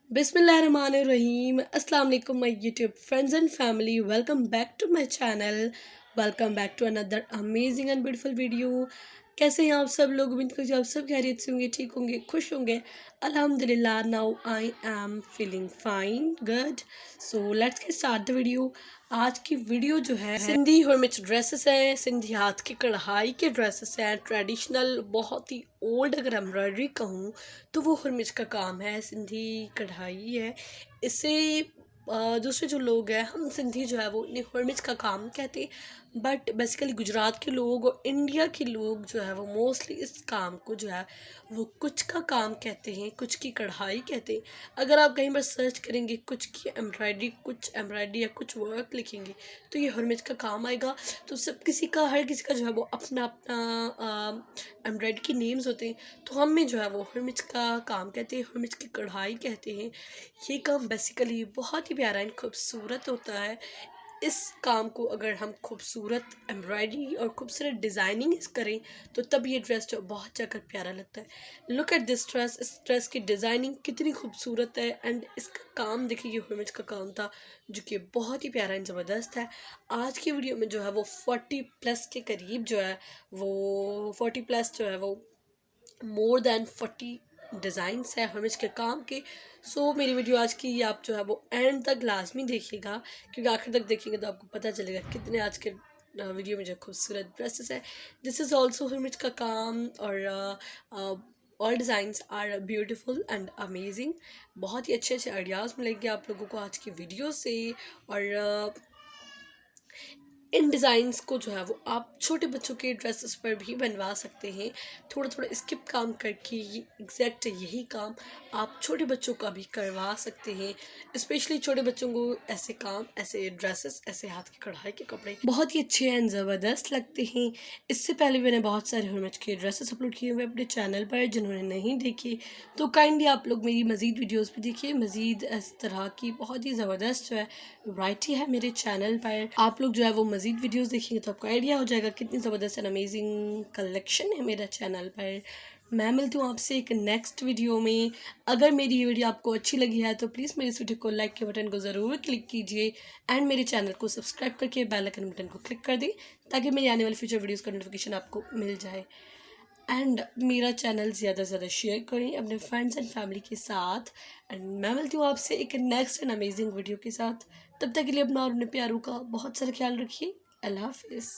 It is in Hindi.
Bismillahirrahmanirrahim. Assalamu alaikum my YouTube friends and family. Welcome back to my channel. Welcome back to another amazing and beautiful video. कैसे हैं आप सब लोग? उम्मीद करती हूँ आप सब खैरियत से होंगे, ठीक होंगे, खुश होंगे. अल्हम्दुलिल्लाह. Now I am feeling fine, good. So let's get start the video. आज की वीडियो जो है सिंधी हर्मिच ड्रेसेस हैं, सिंधी हाथ की कढ़ाई के ड्रेसेस हैं, ट्रेडिशनल बहुत ही ओल्ड अगर एम्ब्रॉयडरी कहूँ तो वो हर्मिच का काम है, सिंधी कढ़ाई है. इससे दूसरे जो लोग हैं हम सिंधी जो है वो इन्हें हर्मिच का काम कहते हैं. बट बेसिकली गुजरात के लोग और इंडिया के लोग जो है वो मोस्टली इस काम को जो है वो कुछ का काम कहते हैं, कुछ की कढ़ाई कहते हैं. अगर आप कहीं पर सर्च करेंगे कुछ की एम्ब्रॉयडरी, कुछ एम्ब्रॉयडरी या कुछ वर्क लिखेंगे तो ये हर्मिच का काम आएगा. तो सब किसी का, हर किसी का जो है वो अपना अपना एम्ब्रॉयडरी के नेम्स होते हैं. तो हम में जो है वो हर्मिच का काम कहते हैं, हर्मिच की कढ़ाई कहते हैं. ये काम बेसिकली बहुत ही प्यारा एंड खूबसूरत होता है. इस काम को अगर हम खूबसूरत एम्ब्रॉयडरी और खूबसूरत डिज़ाइनिंग करें तो तब ये ड्रेस जो बहुत जाकर प्यारा लगता है. Look at this dress. इस ड्रेस की डिज़ाइनिंग कितनी खूबसूरत है एंड इसका काम देखिए, ये हर्मिच का काम था जो कि बहुत ही प्यारा एंड ज़बरदस्त है. आज की वीडियो में जो है वो 40+ के करीब जो है वो 40+ जो है वो मोर देन 40 डिज़ाइंस है हर्मिच के काम के. सो मेरी वीडियो आज की आप जो है वो एंड तक लाजमी देखिएगा, क्योंकि आखिर तक देखेंगे तो आपको पता चलेगा कितने आज के वीडियो में जो खूबसूरत ड्रेसेस है. दिस इज़ ऑल्सो हर्मिच का काम और all designs are beautiful and amazing. बहुत ही अच्छे अच्छे आइडियाज़ मिलेंगे आप लोगों को आज की वीडियो से. और इन डिज़ाइंस को जो है वो आप छोटे बच्चों के ड्रेसेस पर भी बनवा सकते हैं. थोड़ा थोड़ा स्किप काम करके ये एग्जैक्ट यही काम आप छोटे बच्चों का भी करवा सकते हैं. स्पेशली छोटे बच्चों को ऐसे काम, ऐसे ड्रेसेस, ऐसे हाथ की कढ़ाई के कपड़े बहुत ही अच्छे एंड ज़बरदस्त लगते हैं. इससे पहले मैंने बहुत सारे हर्मिच के ड्रेसेस अपलोड किए हुए अपने चैनल पर. जिन्होंने नहीं देखे तो काइंडली आप लोग मेरी मज़ीद वीडियोज़ भी देखिए. मज़ीद इस तरह की बहुत ही ज़बरदस्त जो है वैरायटी है मेरे चैनल पर. आप लोग जो है वो मज़ीद वीडियोस देखेंगे तो आपको आइडिया हो जाएगा कितनी ज़बरदस्त एंड अमेजिंग कलेक्शन है मेरा चैनल पर. मैं मिलती हूँ आपसे एक नेक्स्ट वीडियो में. अगर मेरी ये वीडियो आपको अच्छी लगी है तो प्लीज़ मेरी इस वीडियो को लाइक के बटन को ज़रूर क्लिक कीजिए एंड मेरे चैनल को सब्सक्राइब करके बेल आइकन बटन को क्लिक कर दें ताकि मेरी आने वाली फ्यूचर वीडियोज़ का नोटिफिकेशन आपको मिल जाए. एंड मेरा चैनल ज़्यादा से ज़्यादा शेयर करें अपने फ्रेंड्स एंड फैमिली के साथ. एंड मैं मिलती हूँ आपसे एक नेक्स्ट एंड अमेजिंग वीडियो के साथ. तब तक के लिए अपना और अपने प्यारों का बहुत सारा ख्याल रखिए. अल्लाह हाफिज़.